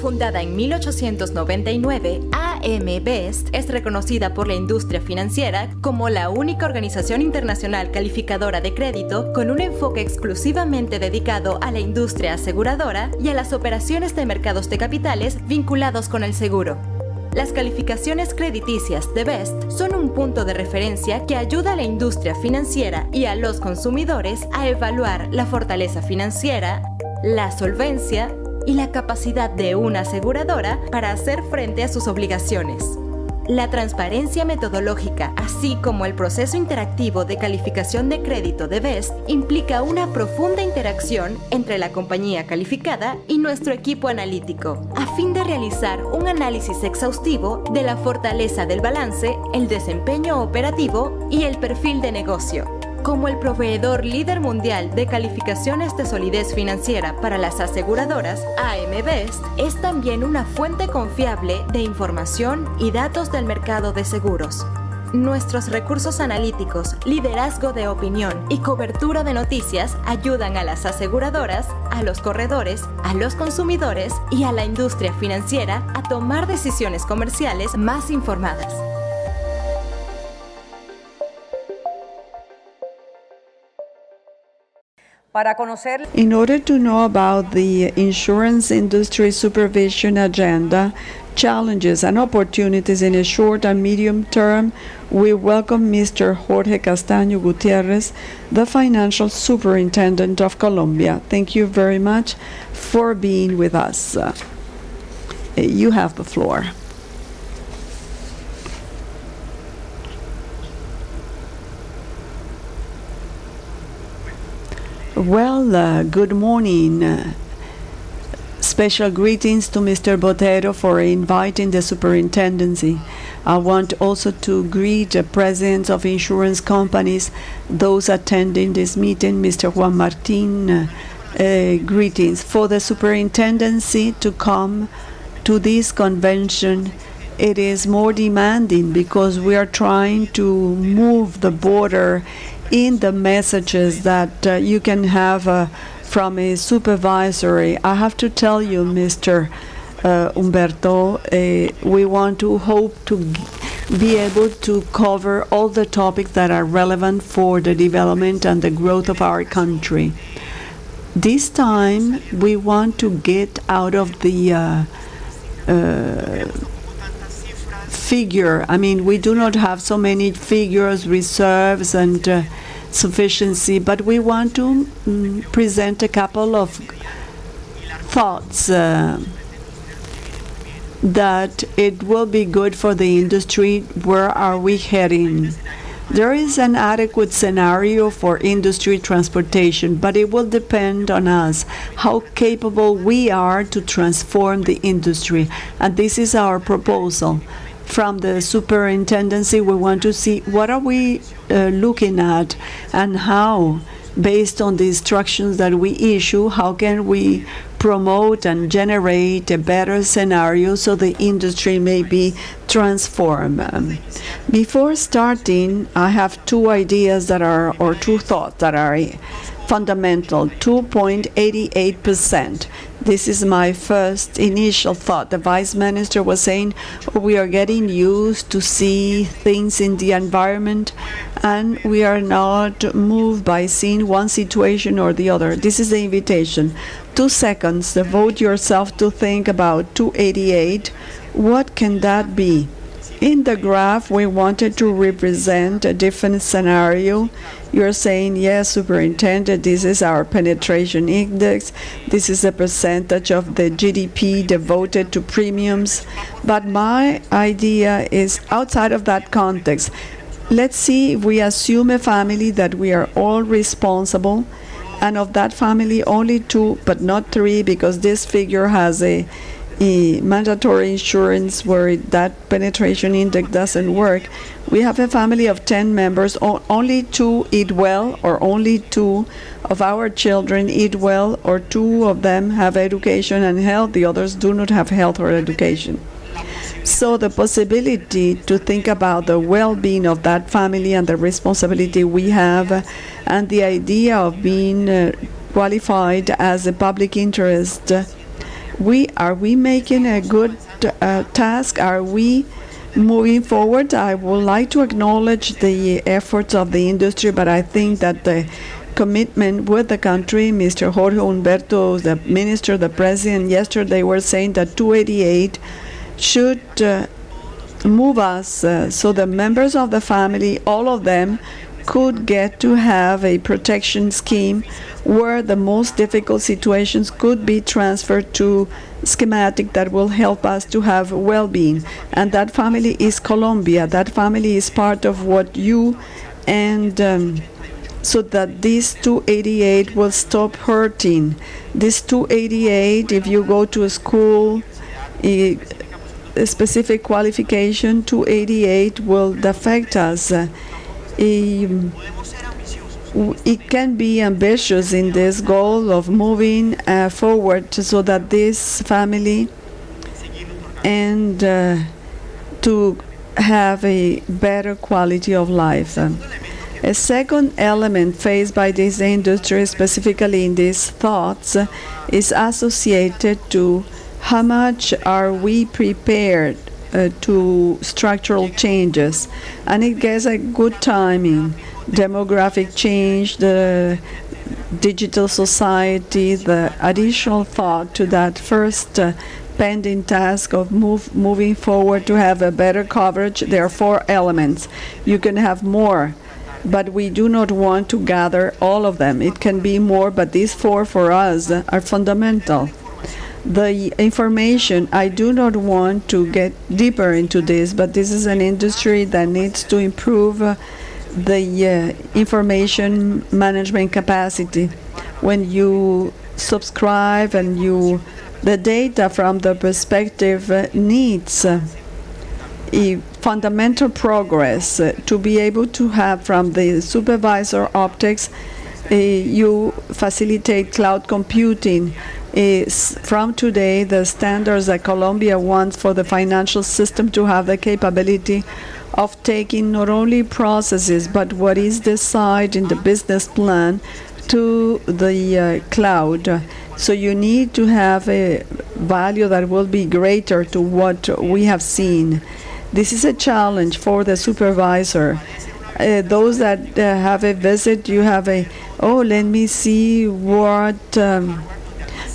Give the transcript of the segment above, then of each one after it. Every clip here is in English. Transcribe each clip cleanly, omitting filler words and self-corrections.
Fundada en 1899, AM Best es reconocida por la industria financiera como la única organización internacional calificadora de crédito con un enfoque exclusivamente dedicado a la industria aseguradora y a las operaciones de mercados de capitales vinculados con el seguro. Las calificaciones crediticias de Best son un punto de referencia que ayuda a la industria financiera y a los consumidores a evaluar la fortaleza financiera, la solvencia y la capacidad de una aseguradora para hacer frente a sus obligaciones. La transparencia metodológica, así como el proceso interactivo de calificación de crédito de Best, implica una profunda interacción entre la compañía calificada y nuestro equipo analítico, a fin de realizar un análisis exhaustivo de la fortaleza del balance, el desempeño operativo y el perfil de negocio. Como el proveedor líder mundial de calificaciones de solidez financiera para las aseguradoras, AM Best es también una fuente confiable de información y datos del mercado de seguros. Nuestros recursos analíticos, liderazgo de opinión y cobertura de noticias ayudan a las aseguradoras, a los corredores, a los consumidores y a la industria financiera a tomar decisiones comerciales más informadas. In order to know about the insurance industry supervision agenda, challenges and opportunities in a short and medium term, we welcome Mr. Jorge Castan Gutierrez, the Financial Superintendent of Colombia. Thank you very much for being with us. You have the floor. Well, good morning. Special greetings to Mr. Botero for inviting the superintendency. I want also to greet the presidents of insurance companies, those attending this meeting, Mr. Juan Martin. Greetings. For the superintendency to come to this convention, it is more demanding because we are trying to move the border in the messages that you can have from a supervisory. I have to tell you, Mr. Humberto, we want to hope to be able to cover all the topics that are relevant for the development and the growth of our country. This time, we want to get out of the figure. I mean, we do not have so many figures, reserves, and sufficiency, but we want to present a couple of thoughts that it will be good for the industry. Where are we heading? There is an adequate scenario for industry transportation, but it will depend on us, how capable we are to transform the industry. And this is our proposal. From the superintendency, we want to see what are we looking at and how, based on the instructions that we issue, how can we promote and generate a better scenario so the industry may be transformed. Before starting, I have two ideas that are, or two thoughts that are fundamental. 2.88%. This is my first initial thought. The Vice Minister was saying we are getting used to see things in the environment and we are not moved by seeing one situation or the other. This is the invitation. 2 seconds, devote yourself to think about 288. What can that be? In the graph, we wanted to represent a different scenario. You're saying, yes, Superintendent, this is our penetration index. This is a percentage of the GDP devoted to premiums. But my idea is outside of that context. Let's see if we assume a family that we are all responsible, and of that family, only 2, but not 3, because this figure has a mandatory insurance where that penetration index doesn't work. We have a family of 10 members, only 2 eat well, or only 2 of our children eat well, or 2 of them have education and health, the others do not have health or education. So the possibility to think about the well-being of that family and the responsibility we have, and the idea of being qualified as a public interest, Are we making a good task? Are we moving forward? I would like to acknowledge the efforts of the industry, but I think that the commitment with the country, Mr. Jorge Humberto, the minister, the president, yesterday were saying that 288 should move us so the members of the family, all of them, could get to have a protection scheme where the most difficult situations could be transferred to schematic that will help us to have well-being. And that family is Colombia. That family is part of what you and so that this 288 will stop hurting. This 288, if you go to a school, a specific qualification, 288 will affect us. It can be ambitious in this goal of moving forward so that this family and to have a better quality of life. A second element faced by this industry, specifically in these thoughts, is associated to how much are we prepared to structural changes. And it gets a good timing. Demographic change, the digital society, the additional thought to that first pending task of moving forward to have a better coverage. There are 4 elements. You can have more, but we do not want to gather all of them. It can be more, but these 4 for us are fundamental. The information, I do not want to get deeper into this, but this is an industry that needs to improve the information management capacity. When you subscribe and the data from the perspective needs a fundamental progress to be able to have from the supervisor optics, you facilitate cloud computing. From today, the standards that Colombia wants for the financial system to have the capability of taking not only processes, but what is decided in the business plan to the cloud. So you need to have a value that will be greater to what we have seen. This is a challenge for the supervisor. Those that have a visit, you have let me see what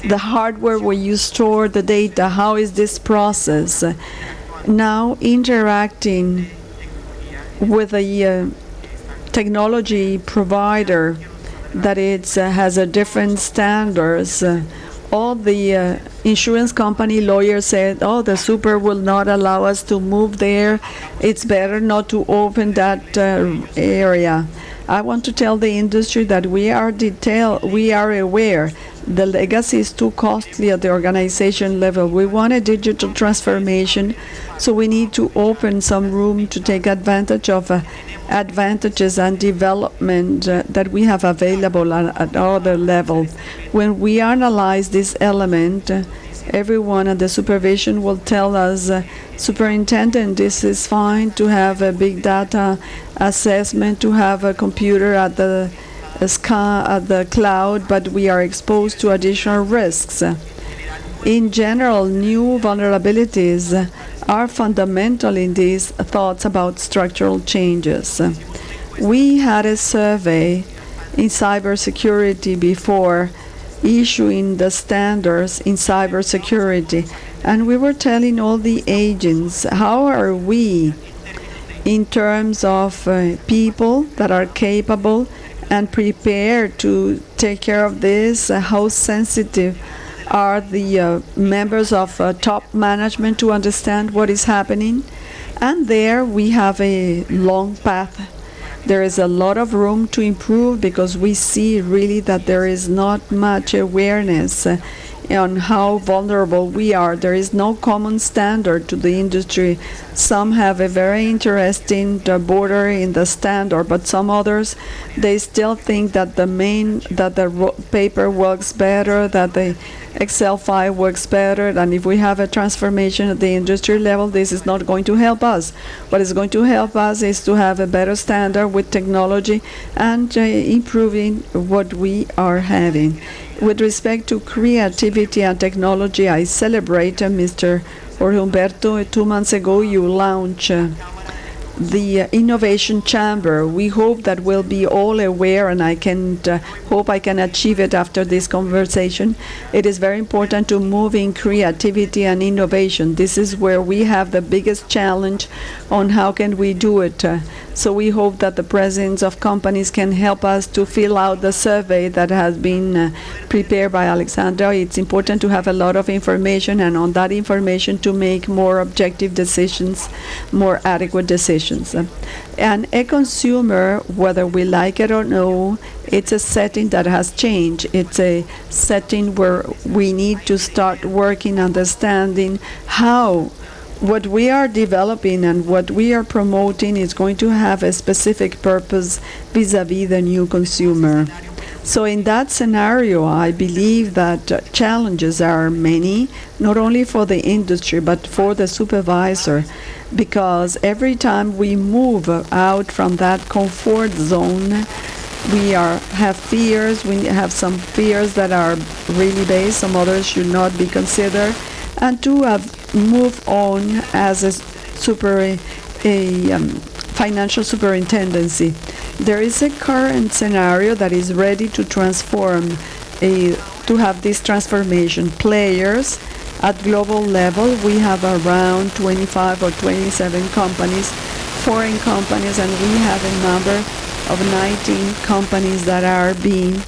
the hardware where you store the data, how is this process? Now interacting with a technology provider that it has a different standards. All the insurance company lawyers said, the super will not allow us to move there. It's better not to open that area. I want to tell the industry that we are aware the legacy is too costly at the organization level. We want a digital transformation, so we need to open some room to take advantage of advantages and development that we have available at other levels. When we analyze this element, everyone at the supervision will tell us, Superintendent, this is fine to have a big data assessment, to have a computer at the cloud, but we are exposed to additional risks. In general, new vulnerabilities are fundamental in these thoughts about structural changes. We had a survey in cybersecurity before issuing the standards in cybersecurity, and we were telling all the agents, how are we in terms of people that are capable and prepared to take care of this? How sensitive are the members of top management to understand what is happening? And there we have a long path. There is a lot of room to improve because we see really that there is not much awareness on how vulnerable we are. There is no common standard to the industry. Some have a very interesting border in the standard, but some others, they still think that the paper works better, that Excel file works better, and if we have a transformation at the industry level, this is not going to help us. What is going to help us is to have a better standard with technology and improving what we are having. With respect to creativity and technology, I celebrate Mr. Jorge Humberto. 2 months ago, you launched the Innovation Chamber. We hope that we'll be all aware, and I can hope I can achieve it after this conversation. It is very important to move in creativity and innovation. This is where we have the biggest challenge on how can we do it. So we hope that the presidents of companies can help us to fill out the survey that has been prepared by Alexandra. It's important to have a lot of information, and on that information to make more objective decisions, more adequate decisions. And a consumer, whether we like it or no, it's a setting that has changed. It's a setting where we need to start working, understanding how what we are developing and what we are promoting is going to have a specific purpose vis-a-vis the new consumer. So in that scenario, I believe that challenges are many, not only for the industry, but for the supervisor, because every time we move out from that comfort zone, we have fears. We have some fears that are really based, some others should not be considered, and to move on as a financial superintendency. There is a current scenario that is ready to transform, to have this transformation. Players at global level, we have around 25 or 27 companies, foreign companies, and we have a number of 19 companies that are being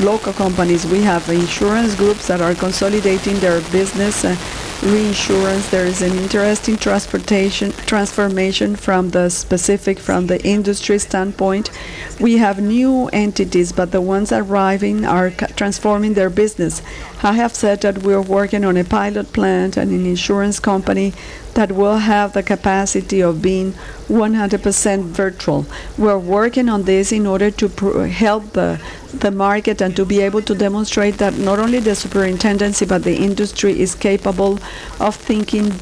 local companies. We have insurance groups that are consolidating their business, reinsurance. There is an interesting transformation from the industry standpoint. We have new entities, but the ones arriving are transforming their business. I have said that we're working on a pilot plant and an insurance company that will have the capacity of being 100% virtual. We're working on this in order to help the market and to be able to demonstrate that not only the superintendency but the industry is capable of thinking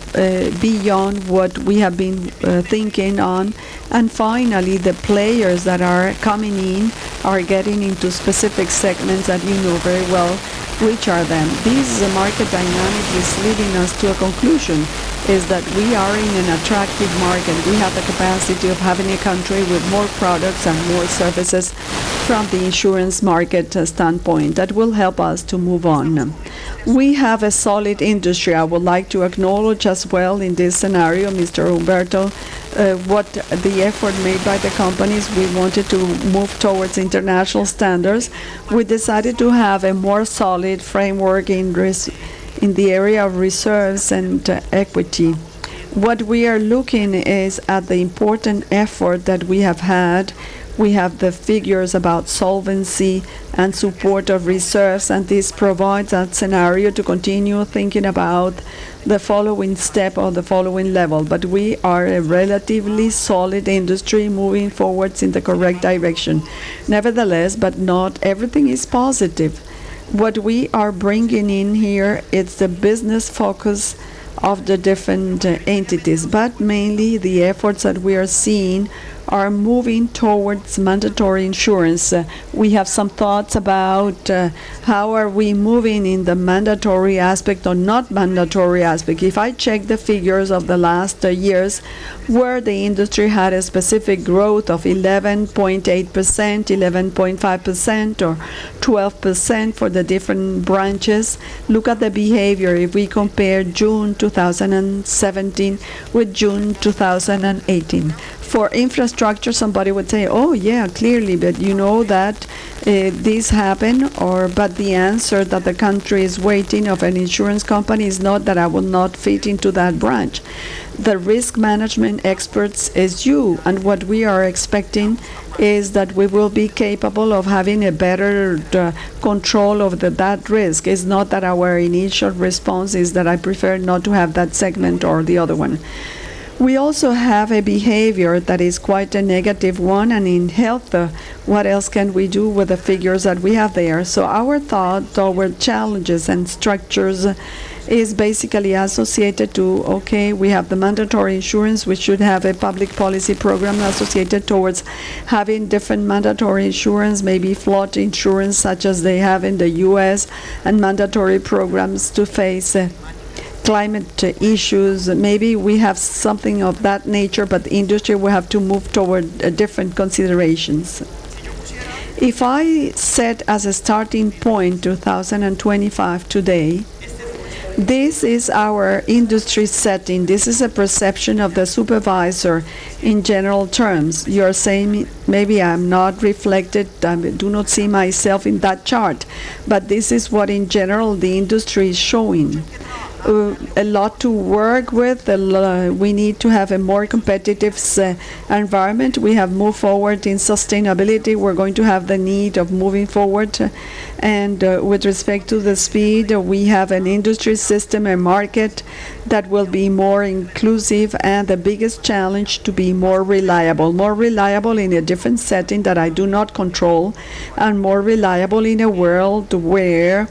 beyond what we have been thinking on. And finally, the players that are coming in are getting into specific segments that you know very well, which are them. This market dynamic is leading us to a conclusion, is that we are in an attractive market. We have the capacity of having a country with more products and more services from the insurance market standpoint that will help us to move on. We have a solid industry. I would like to acknowledge as well in this scenario, Mr. Humberto, what the effort made by the companies. We wanted to move towards international standards. We decided to have a more solid framework in the area of reserves and equity. What we are looking is at the important effort that we have had. We have the figures about solvency and support of reserves, and this provides a scenario to continue thinking about the following step or the following level. But we are a relatively solid industry moving forwards in the correct direction. Nevertheless, but not everything is positive. What we are bringing in here is the business focus of the different entities, but mainly the efforts that we are seeing are moving towards mandatory insurance. We have some thoughts about how are we moving in the mandatory aspect or not mandatory aspect. If I check the figures of the last years, where the industry had a specific growth of 11.8%, 11.5%, or 12% for the different branches, look at the behavior if we compare June 2017 with June 2018. For infrastructure, somebody would say, oh yeah, clearly, but you know that this happened, but the answer that the country is waiting of an insurance company is not that I will not fit into that branch. The risk management experts is you, and what we are expecting is that we will be capable of having a better control of that risk. It's not that our initial response is that I prefer not to have that segment or the other one. We also have a behavior that is quite a negative one, and in health, what else can we do with the figures that we have there? So our thought toward challenges and structures is basically associated to, okay, we have the mandatory insurance, we should have a public policy program associated towards having different mandatory insurance, maybe flood insurance such as they have in the US, and mandatory programs to face climate issues. Maybe we have something of that nature, but the industry will have to move toward different considerations. If I set as a starting point 2025 today, this is our industry setting. This is a perception of the supervisor in general terms. You're saying maybe I'm not reflected, I do not see myself in that chart, but this is what in general the industry is showing. A lot to work with. We need to have a more competitive environment. We have moved forward in sustainability. We're going to have the need of moving forward. And with respect to the speed, we have an industry system, a market that will be more inclusive, and the biggest challenge to be more reliable in a different setting that I do not control, and more reliable in a world where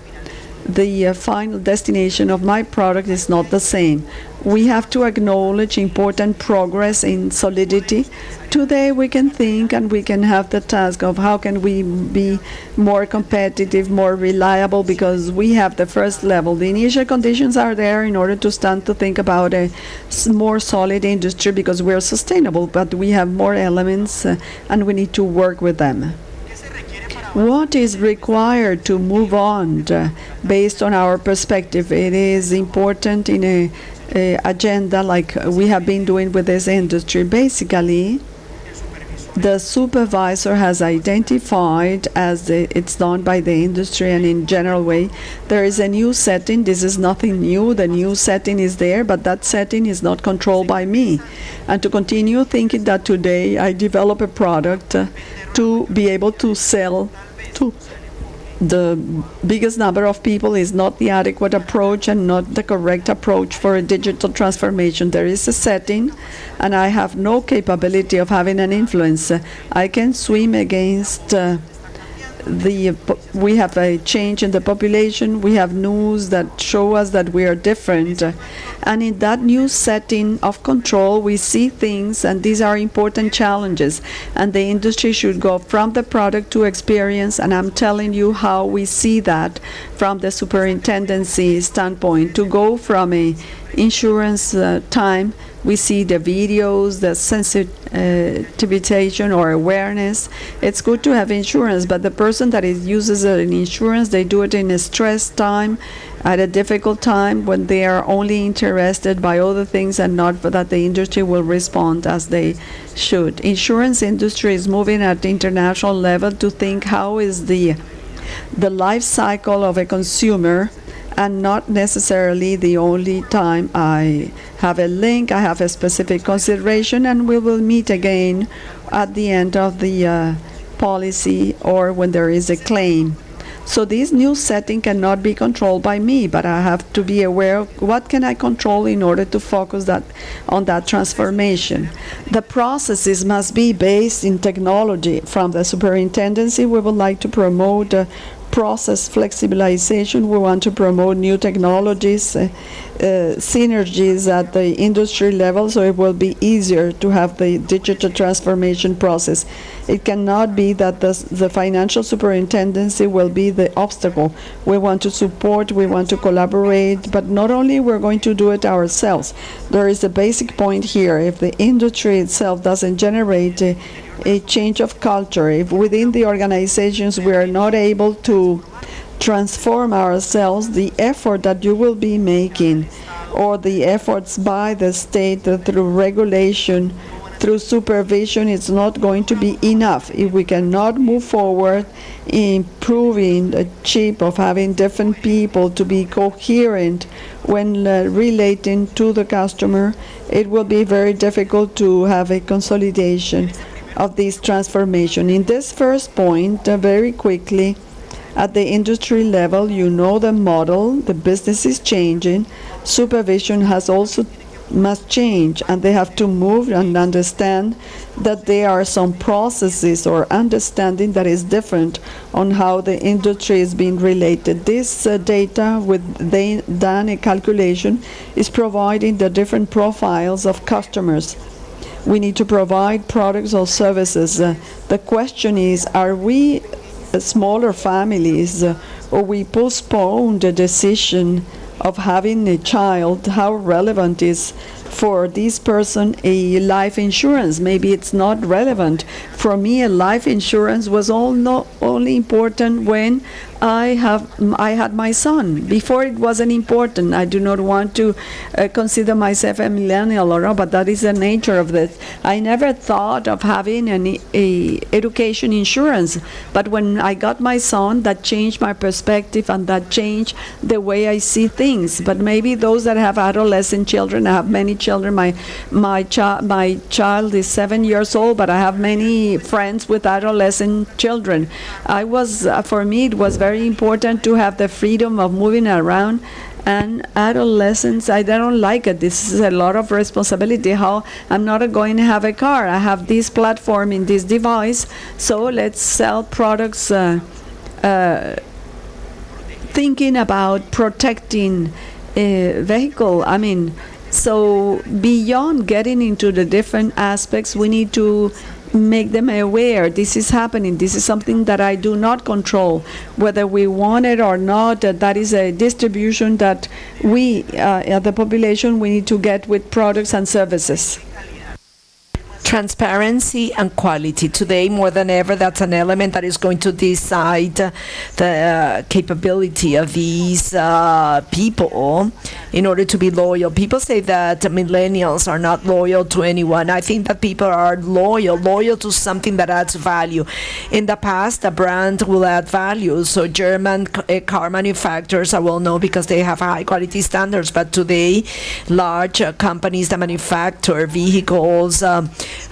the final destination of my product is not the same. We have to acknowledge important progress in solidity. Today we can think and we can have the task of how can we be more competitive, more reliable, because we have the first level. The initial conditions are there in order to stand to think about a more solid industry because we're sustainable, but we have more elements and we need to work with them. What is required to move on based on our perspective? It is important in a agenda like we have been doing with this industry. Basically, the supervisor has identified, as it's done by the industry and in general way, there is a new setting. This is nothing new. The new setting is there, but that setting is not controlled by me. And to continue thinking that today I develop a product to be able to sell to the biggest number of people is not the adequate approach and not the correct approach for a digital transformation. There is a setting, and I have no capability of having an influence. I can swim against we have a change in the population. We have news that show us that we are different. And in that new setting of control, we see things, and these are important challenges. And the industry should go from the product to experience, and I'm telling you how we see that from the superintendency standpoint, to go from a insurance time. We see the videos, the sensitivization or awareness. It's good to have insurance, but the person that uses an insurance, they do it in a stressed time, at a difficult time, when they are only interested by other things and not that the industry will respond as they should. Insurance industry is moving at the international level to think how is the life cycle of a consumer, and not necessarily the only time I have a link, I have a specific consideration, and we will meet again at the end of the policy or when there is a claim. So this new setting cannot be controlled by me, but I have to be aware of what can I control in order to focus on that transformation. The processes must be based in technology. From the superintendency, we would like to promote process flexibilization. We want to promote new technologies, synergies at the industry level, so it will be easier to have the digital transformation process. It cannot be that the financial superintendency will be the obstacle. We want to support, we want to collaborate, but not only we're going to do it ourselves. There is a basic point here. If the industry itself doesn't generate a change of culture, if within the organizations we are not able to transform ourselves, the effort that you will be making, or the efforts by the state through regulation, through supervision, it's not going to be enough. If we cannot move forward in improving the chip of having different people to be coherent when relating to the customer, it will be very difficult to have a consolidation of this transformation. In this first point, very quickly, at the industry level, you know the model, the business is changing. Supervision has also must change, and they have to move and understand that there are some processes or understanding that is different on how the industry is being related. This data with done a calculation is providing the different profiles of customers. We need to provide products or services. The question is, are we smaller families, or we postpone the decision of having a child? How relevant is for this person a life insurance? Maybe it's not relevant. For me, a life insurance was only important when I had my son. Before, it wasn't important. I do not want to consider myself a millennial or not, but that is the nature of this. I never thought of having a education insurance, but when I got my son, that changed my perspective and that changed the way I see things. But maybe those that have adolescent children, I have many children. My child is 7 years old, but I have many friends with adolescent children. For me, it was very important to have the freedom of moving around. And adolescents, I don't like it. This is a lot of responsibility. How I'm not going to have a car. I have this platform in this device, so let's sell products thinking about protecting a vehicle. So beyond getting into the different aspects, we need to make them aware. This is happening. This is something that I do not control. Whether we want it or not, that is a distribution that we, the population, we need to get with products and services. Transparency and quality. Today, more than ever, that's an element that is going to decide the capability of these people in order to be loyal. People say that millennials are not loyal to anyone. I think that people are loyal to something that adds value. In the past, a brand will add value. So German car manufacturers are well known because they have high quality standards. But today, large companies that manufacture vehicles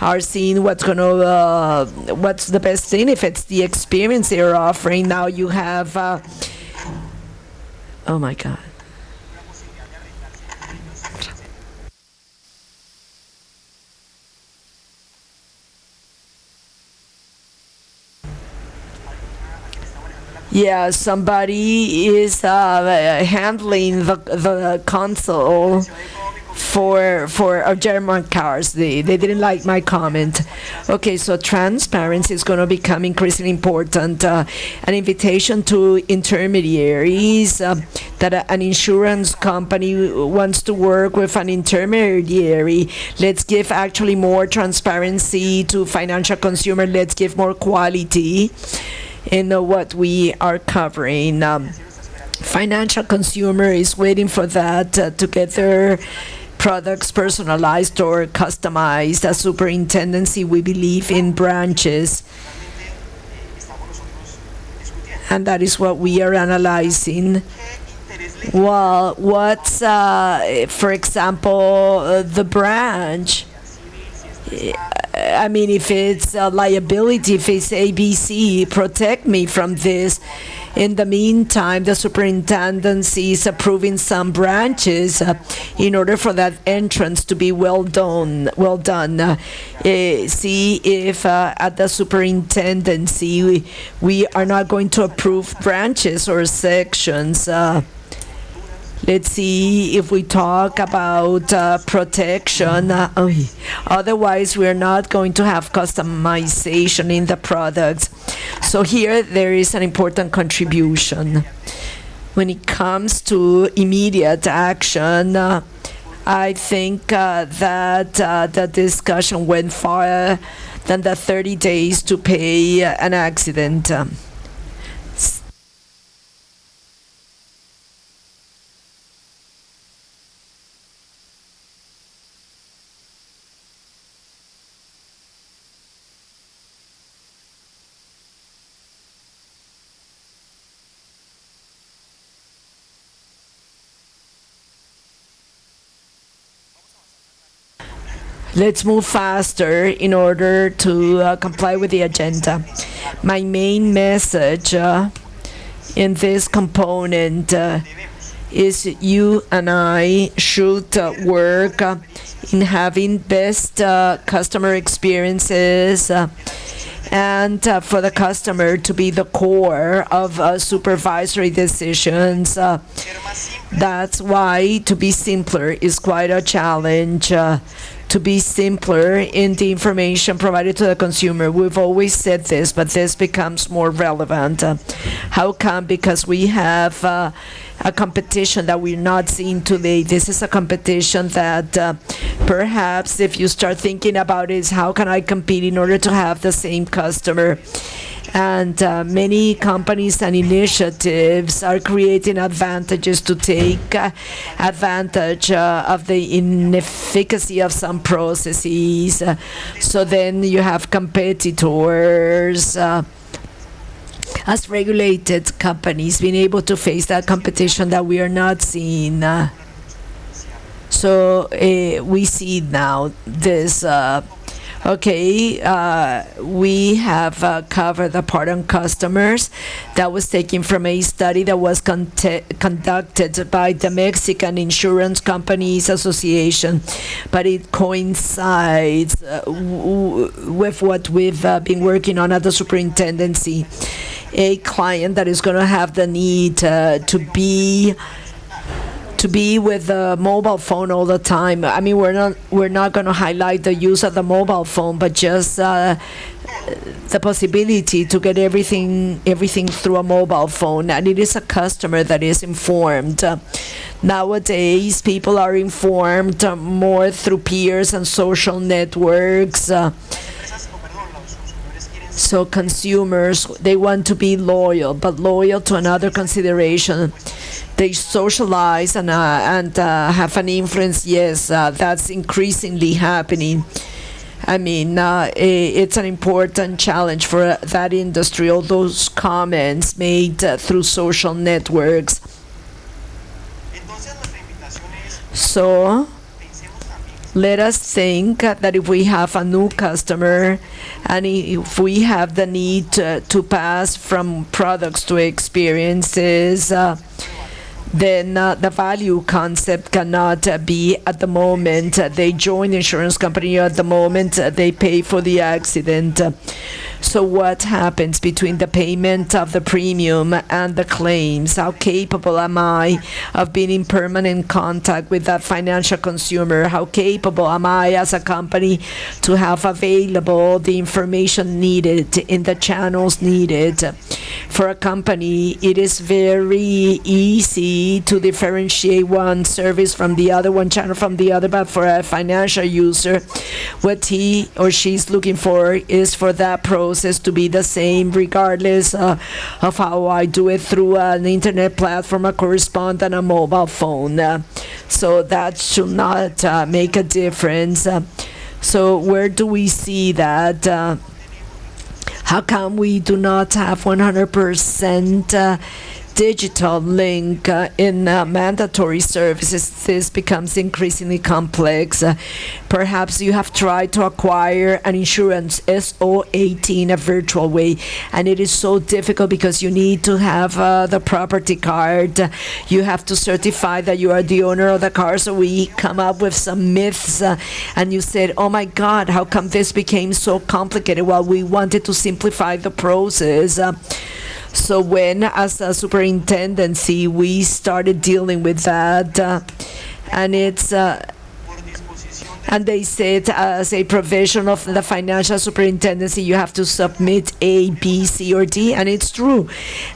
are seeing what's the best thing. If it's the experience they're offering, now you have oh my God. Yeah, somebody is handling the console for our German cars. They didn't like my comment. Okay, so transparency is going to become increasingly important. An invitation to intermediaries, that an insurance company wants to work with an intermediary. Let's give actually more transparency to financial consumer. Let's give more quality in what we are covering. Financial consumer is waiting for that to get their products personalized or customized. As superintendency, we believe in branches, and that is what we are analyzing. Well, what's, for example, the branch? If it's a liability, if it's ABC, protect me from this. In the meantime, the superintendency is approving some branches in order for that entrance to be well done. See if at the superintendency we are not going to approve branches or sections. Let's see if we talk about protection. Otherwise, we're not going to have customization in the products. So here, there is an important contribution. When it comes to immediate action, I think that the discussion went farther than the 30 days to pay an accident. Let's move faster in order to comply with the agenda. My main message in this component is you and I should work in having best customer experiences and for the customer to be the core of supervisory decisions. That's why to be simpler is quite a challenge. To be simpler in the information provided to the consumer. We've always said this, but this becomes more relevant. How come? Because we have a competition that we're not seeing today. This is a competition that perhaps if you start thinking about is how can I compete in order to have the same customer? And many companies and initiatives are creating advantages to take advantage of the inefficacy of some processes. So then you have competitors as regulated companies being able to face that competition that we are not seeing. So we see now this. We have covered the part on customers. That was taken from a study that was conducted by the Mexican Insurance Companies Association, but it coincides with what we've been working on at the superintendency. A client that is going to have the need to be with a mobile phone all the time. I mean, we're not going to highlight the use of the mobile phone, but just the possibility to get everything through a mobile phone, and it is a customer that is informed. Nowadays, people are informed more through peers and social networks. So consumers, they want to be loyal, but loyal to another consideration. They socialize and have an influence. Yes, that's increasingly happening. I mean, it's an important challenge for that industry, all those comments made through social networks. So let us think that if we have a new customer and if we have the need to pass from products to experiences, then the value concept cannot be at the moment they join the insurance company, at the moment they pay for the accident. So what happens between the payment of the premium and the claims? How capable am I of being in permanent contact with that financial consumer? How capable am I as a company to have available the information needed in the channels needed? For a company, it is very easy to differentiate one service from the other, one channel from the other, but for a financial user, what he or she is looking for is for that process to be the same regardless of how I do it through an internet platform, a correspondent, a mobile phone. So that should not make a difference. So where do we see that? How come we do not have 100% digital link in mandatory services? This becomes increasingly complex. Perhaps you have tried to acquire an insurance SOAT in a virtual way, and it is so difficult because you need to have the property card. You have to certify that you are the owner of the car. So we come up with some myths, and you said, oh my God, how come this became so complicated? Well, we wanted to simplify the process. So when, as a superintendency, we started dealing with that, and it's and they said as a provision of the financial superintendency, you have to submit A, B, C, or D, and it's true.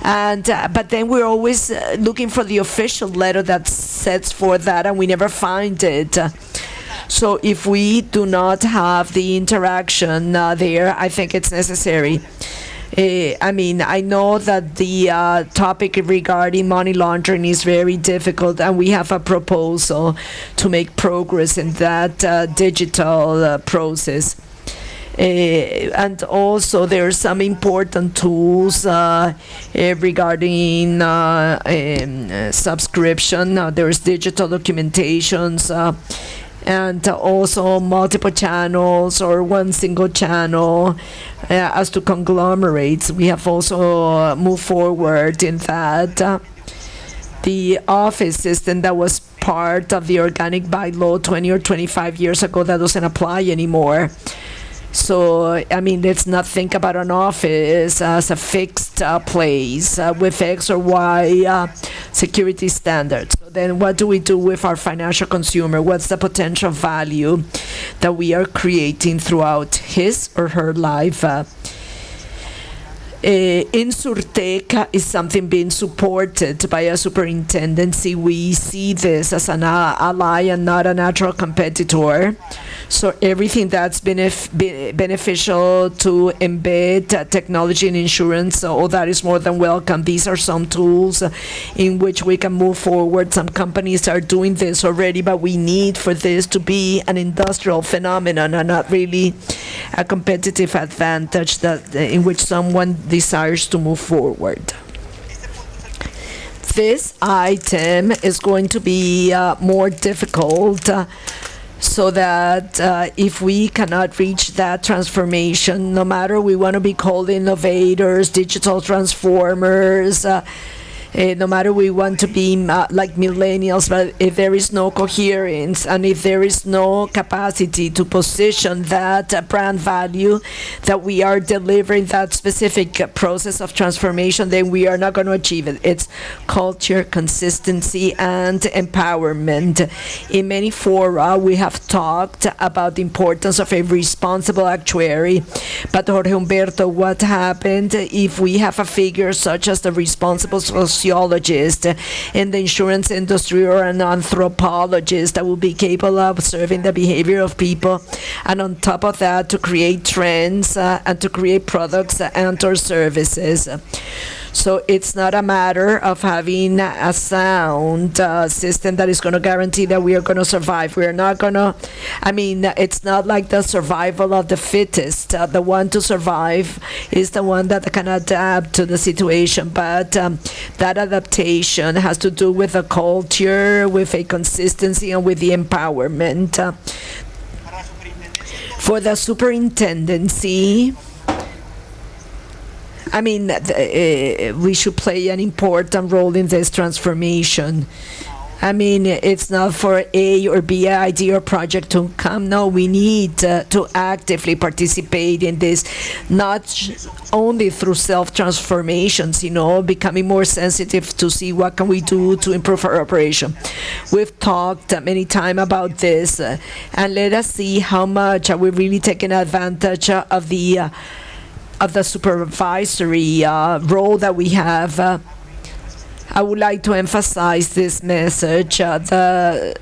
And but then we're always looking for the official letter that sets for that, and we never find it. So if we do not have the interaction there, I think it's necessary. I mean, I know that the topic regarding money laundering is very difficult, and we have a proposal to make progress in that digital process. And also there are some important tools regarding subscription. There's digital documentations, and also multiple channels or one single channel. As to conglomerates, we have also moved forward in that. the office system that was part of the organic bylaw 20 or 25 years ago that doesn't apply anymore. So, I mean, let's not think about an office as a fixed place with X or Y security standards. So then what do we do with our financial consumer? What's the potential value that we are creating throughout his or her life? Insurtech is something being supported by a superintendency. We see this as an ally and not a natural competitor. So everything that's beneficial to embed technology in insurance, all that is more than welcome. These are some tools in which we can move forward. Some companies are doing this already, but we need for this to be an industrial phenomenon and not really a competitive advantage that in which someone desires to move forward. This item is going to be more difficult so that if we cannot reach that transformation, no matter we want to be called innovators, digital transformers, no matter we want to be like millennials, but if there is no coherence and if there is no capacity to position that brand value that we are delivering that specific process of transformation, then we are not going to achieve it. It's culture, consistency, and empowerment. In many fora, we have talked about the importance of a responsible actuary. But Jorge Humberto, what happened if we have a figure such as the responsible sociologist in the insurance industry or an anthropologist that will be capable of observing the behavior of people, and on top of that to create trends and to create products and or services. So it's not a matter of having a sound system that is going to guarantee that we are going to survive. We are not going to, I mean, it's not like the survival of the fittest. The one to survive is the one that can adapt to the situation. But that adaptation has to do with a culture, with a consistency, and with the empowerment. For the superintendency, I mean, we should play an important role in this transformation. I mean, it's not for A or B idea or project to come. No, we need to actively participate in this, not only through self-transformations, becoming more sensitive to see what can we do to improve our operation. We've talked many times about this, and let us see how much are we really taking advantage of the supervisory role that we have. I would like to emphasize this message. The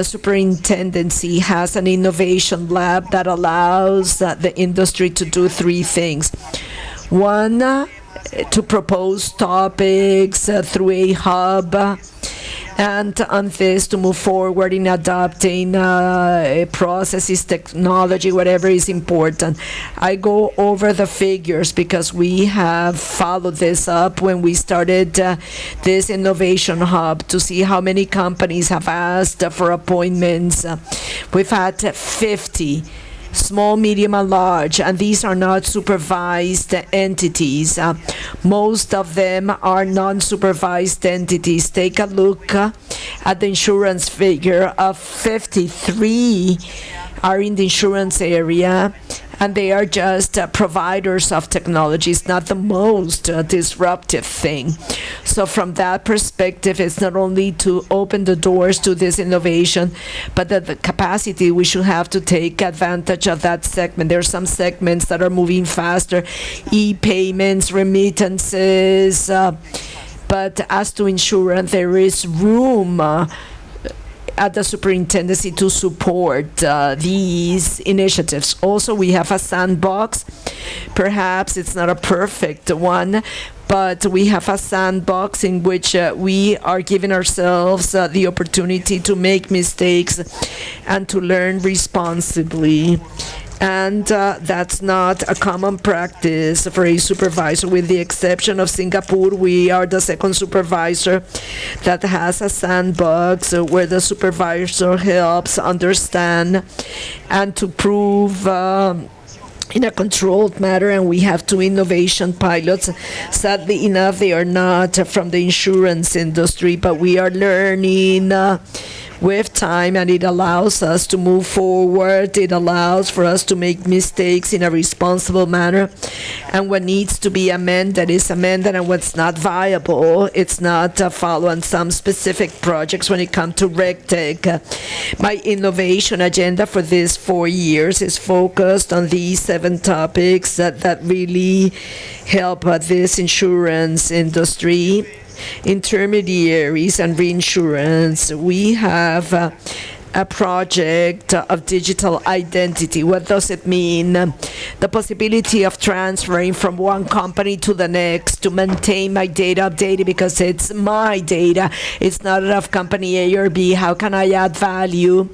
superintendency has an innovation lab that allows the industry to do three things. One, to propose topics through a hub, and on this to move forward in adopting processes, technology, whatever is important. I go over the figures because we have followed this up when we started this innovation hub to see how many companies have asked for appointments. We've had 50. Small, medium, and large, and these are not supervised entities. Most of them are non-supervised entities. Take a look at the insurance figure of 53 are in the insurance area, and they are just providers of technology. It's not the most disruptive thing. So from that perspective, it's not only to open the doors to this innovation, but that the capacity we should have to take advantage of that segment. There are some segments that are moving faster, e-payments, remittances, but as to insurance, there is room at the superintendency to support these initiatives. Also, we have a sandbox. Perhaps it's not a perfect one, but we have a sandbox in which we are giving ourselves the opportunity to make mistakes and to learn responsibly. And that's not a common practice for a supervisor. With the exception of Singapore, we are the second supervisor that has a sandbox where the supervisor helps understand and to prove in a controlled manner, and we have 2 innovation pilots. Sadly enough, they are not from the insurance industry, but we are learning with time, and it allows us to move forward. It allows for us to make mistakes in a responsible manner, and what needs to be amended is amended, and what's not viable, it's not following some specific projects when it comes to RegTech. My innovation agenda for this 4 years is focused on these 7 topics that really help this insurance industry. Intermediaries and reinsurance. We have a project of digital identity. What does it mean? The possibility of transferring from one company to the next to maintain my data updated because it's my data. It's not of company A or B. How can I add value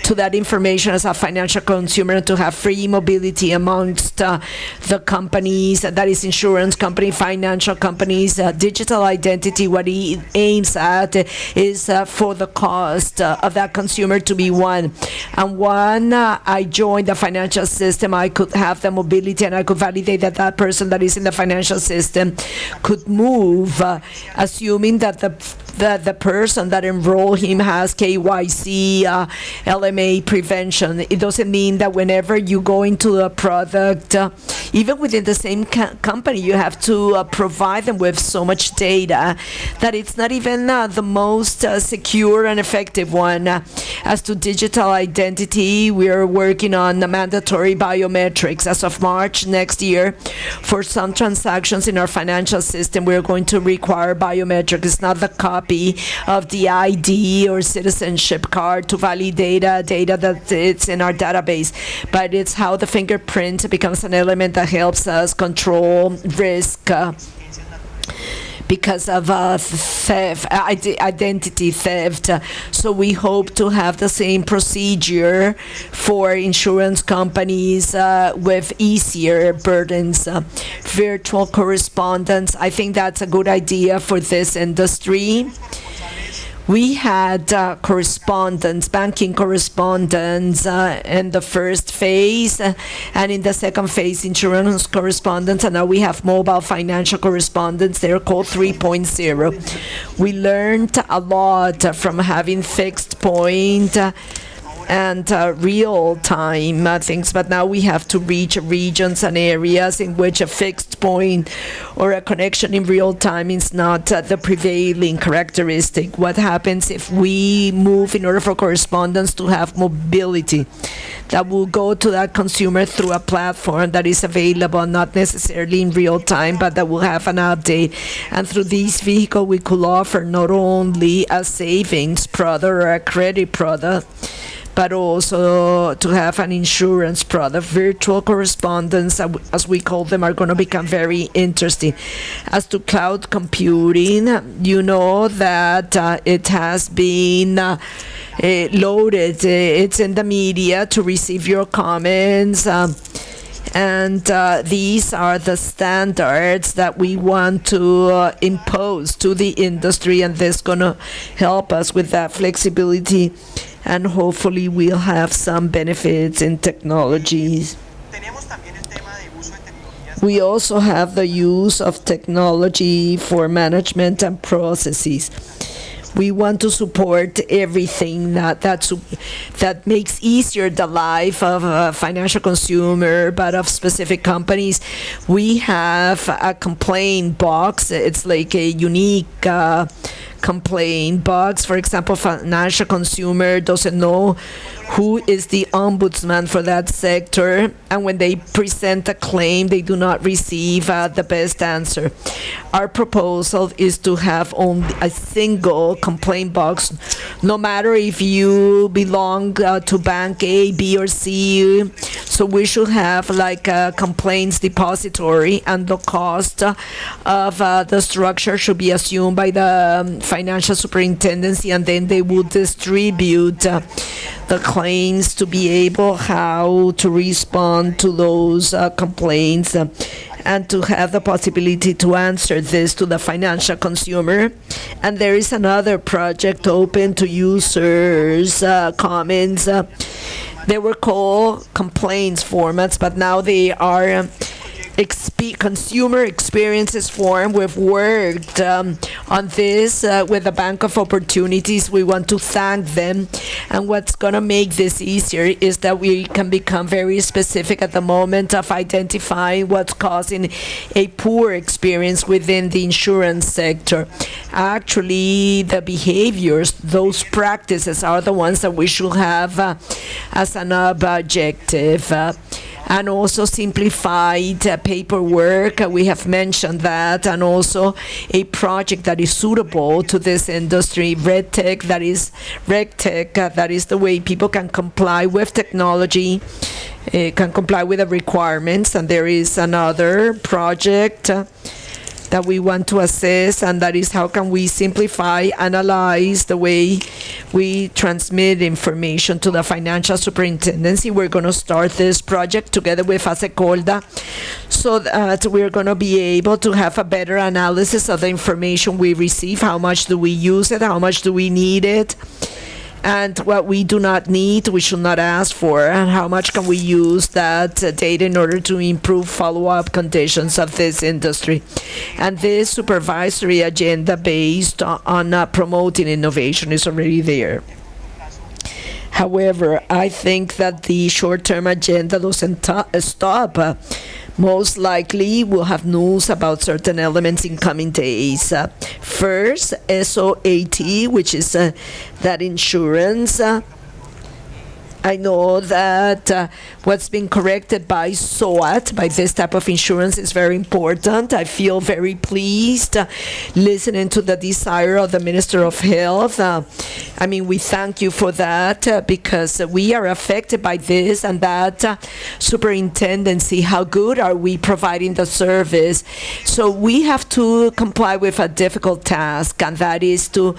to that information as a financial consumer to have free mobility amongst the companies, that is insurance company, financial companies. Digital identity, what it aims at is for the cost of that consumer to be one. And when I joined the financial system, I could have the mobility and I could validate that that person that is in the financial system could move, assuming that the person that enrolled him has KYC, LMA prevention. It doesn't mean that whenever you go into a product, even within the same company, you have to provide them with so much data that it's not even the most secure and effective one. As to digital identity, we are working on the mandatory biometrics. As of March next year, for some transactions in our financial system, we're going to require biometrics. It's not the copy of the ID or citizenship card to validate data that it's in our database, but it's how the fingerprint becomes an element that helps us control risk because of identity theft. So we hope to have the same procedure for insurance companies with easier burdens. Virtual correspondence, I think that's a good idea for this industry. We had correspondence, banking correspondence in the first phase, and in the second phase, insurance correspondence, and now we have mobile financial correspondence. They're called 3.0. We learned a lot from having fixed point and real-time things, but now we have to reach regions and areas in which a fixed point or a connection in real time is not the prevailing characteristic. What happens if we move in order for correspondence to have mobility that will go to that consumer through a platform that is available not necessarily in real time, but that will have an update, and through this vehicle we could offer not only a savings product or a credit product, but also to have an insurance product. Virtual correspondence, as we call them, are going to become very interesting. As to cloud computing, you know that it has been loaded. It's in the media to receive your comments. And these are the standards that we want to impose to the industry, and this is going to help us with that flexibility, and hopefully we'll have some benefits in technologies. We also have the use of technology for management and processes. We want to support everything that makes easier the life of a financial consumer, but of specific companies. We have a complaint box. It's like a unique complaint box. For example, financial consumer doesn't know who is the ombudsman for that sector, and when they present a claim, they do not receive the best answer. Our proposal is to have only a single complaint box, no matter if you belong to bank A, B, or C. So we should have like a complaints depository, and the cost of the structure should be assumed by the financial superintendency, and then they will distribute the claims to be able how to respond to those complaints, and to have the possibility to answer this to the financial consumer. And there is another project open to users' comments. They were called complaints formats, but now they are consumer experiences forum. We've worked on this with the Bank of Opportunities. We want to thank them. And what's going to make this easier is that we can become very specific at the moment of identifying what's causing a poor experience within the insurance sector. Actually, the behaviors, those practices are the ones that we should have as an objective. And also simplified paperwork. We have mentioned that, and also a project that is suitable to this industry. RegTech, that is the way people can comply with technology, can comply with the requirements. And there is another project that we want to assess, and that is how can we simplify, analyze the way we transmit information to the financial superintendency. We're going to start this project together with Asecolda so that we're going to be able to have a better analysis of the information we receive. How much do we use it? How much do we need it? And what we do not need, we should not ask for, and how much can we use that data in order to improve follow-up conditions of this industry. And this supervisory agenda based on promoting innovation is already there. However, I think that the short-term agenda doesn't stop. Most likely, we'll have news about certain elements in coming days. First, SOAT, which is that insurance. I know that what's been corrected by SOAT, by this type of insurance, is very important. I feel very pleased listening to the desire of the Minister of Health. We thank you for that because we are affected by this and that superintendency. How good are we providing the service? So we have to comply with a difficult task, and that is to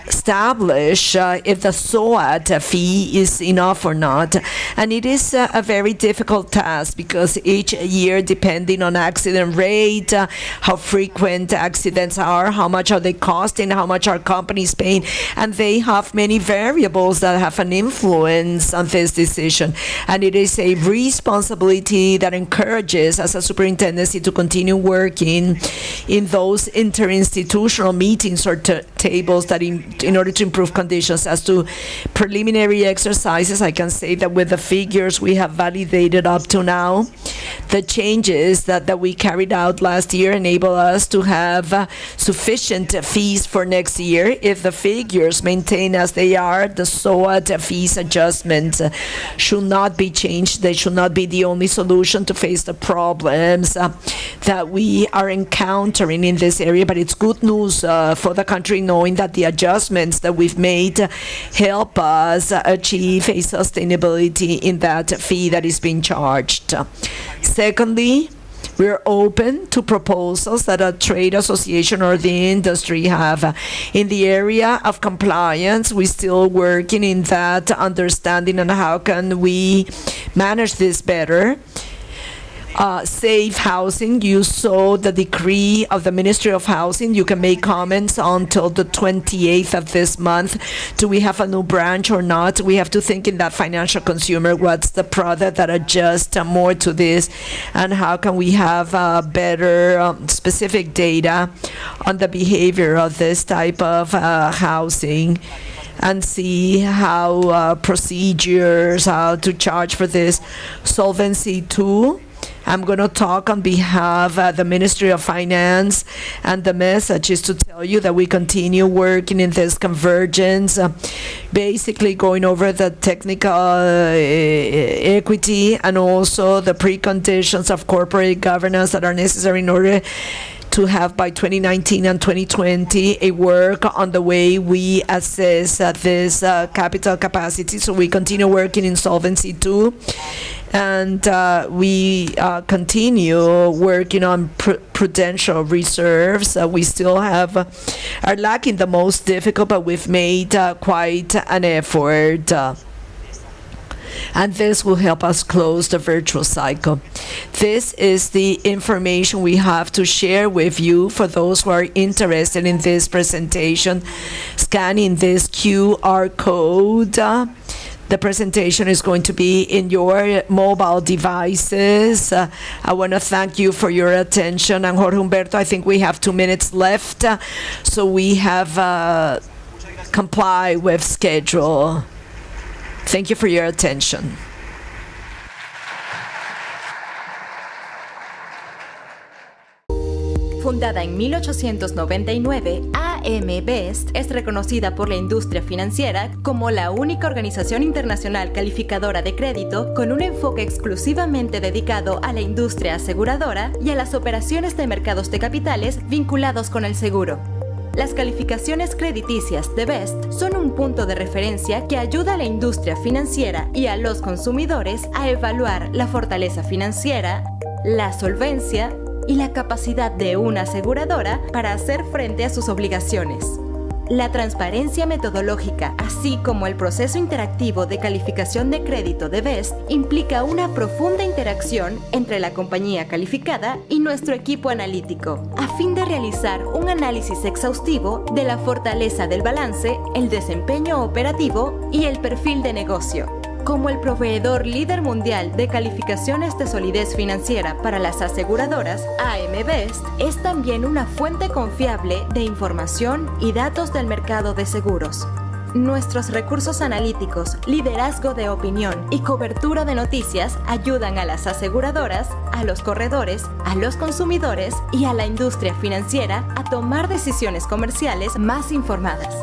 establish if the SOAT fee is enough or not. And it is a very difficult task because each year, depending on accident rate, how frequent accidents are, how much are they costing, how much are companies paying, and they have many variables that have an influence on this decision. And it is a responsibility that encourages as a superintendency to continue working in those interinstitutional meetings or tables that in order to improve conditions. As to preliminary exercises, I can say that with the figures we have validated up to now, the changes that we carried out last year enable us to have sufficient fees for next year. If the figures maintain as they are, the SOAT fees adjustments should not be changed. They should not be the only solution to face the problems that we are encountering in this area, but it's good news for the country knowing that the adjustments that we've made help us achieve a sustainability in that fee that is being charged. Secondly, we're open to proposals that a trade association or the industry have. In the area of compliance, we're still working in that understanding on how can we manage this better. Safe housing, you saw the decree of the Ministry of Housing. You can make comments until the 28th of this month. Do we have a new branch or not? We have to think in that financial consumer, what's the product that adjusts more to this, and how can we have better specific data on the behavior of this type of housing, and see how procedures, how to charge for this. Solvency II. I'm going to talk on behalf of the Ministry of Finance, and the message is to tell you that we continue working in this convergence, basically going over the technical equity and also the preconditions of corporate governance that are necessary in order to have by 2019 and 2020 a work on the way we assess this capital capacity. So we continue working in Solvency II, and we continue working on prudential reserves. We still are lacking the most difficult, but we've made quite an effort. And this will help us close the virtual cycle. This is the information we have to share with you for those who are interested in this presentation. Scanning this QR code, The presentation is going to be in your mobile devices. I want to thank you for your attention. And Jorge Humberto, I think we have 2 minutes left, so we have comply with schedule. Thank you for your attention. Fundada en 1899, AM Best es reconocida por la industria financiera como la única organización internacional calificadora de crédito con un enfoque exclusivamente dedicado a la industria aseguradora y a las operaciones de mercados de capitales vinculados con el seguro. Las calificaciones crediticias de Best son un punto de referencia que ayuda a la industria financiera y a los consumidores a evaluar la fortaleza financiera, la solvencia y la capacidad de una aseguradora para hacer frente a sus obligaciones. La transparencia metodológica, así como el proceso interactivo de calificación de crédito de Best, implica una profunda interacción entre la compañía calificada y nuestro equipo analítico, a fin de realizar un análisis exhaustivo de la fortaleza del balance, el desempeño operativo y el perfil de negocio. Como el proveedor líder mundial de calificaciones de solidez financiera para las aseguradoras, AM Best es también una fuente confiable de información y datos del mercado de seguros. Nuestros recursos analíticos, liderazgo de opinión y cobertura de noticias ayudan a las aseguradoras, a los corredores, a los consumidores y a la industria financiera a tomar decisiones comerciales más informadas.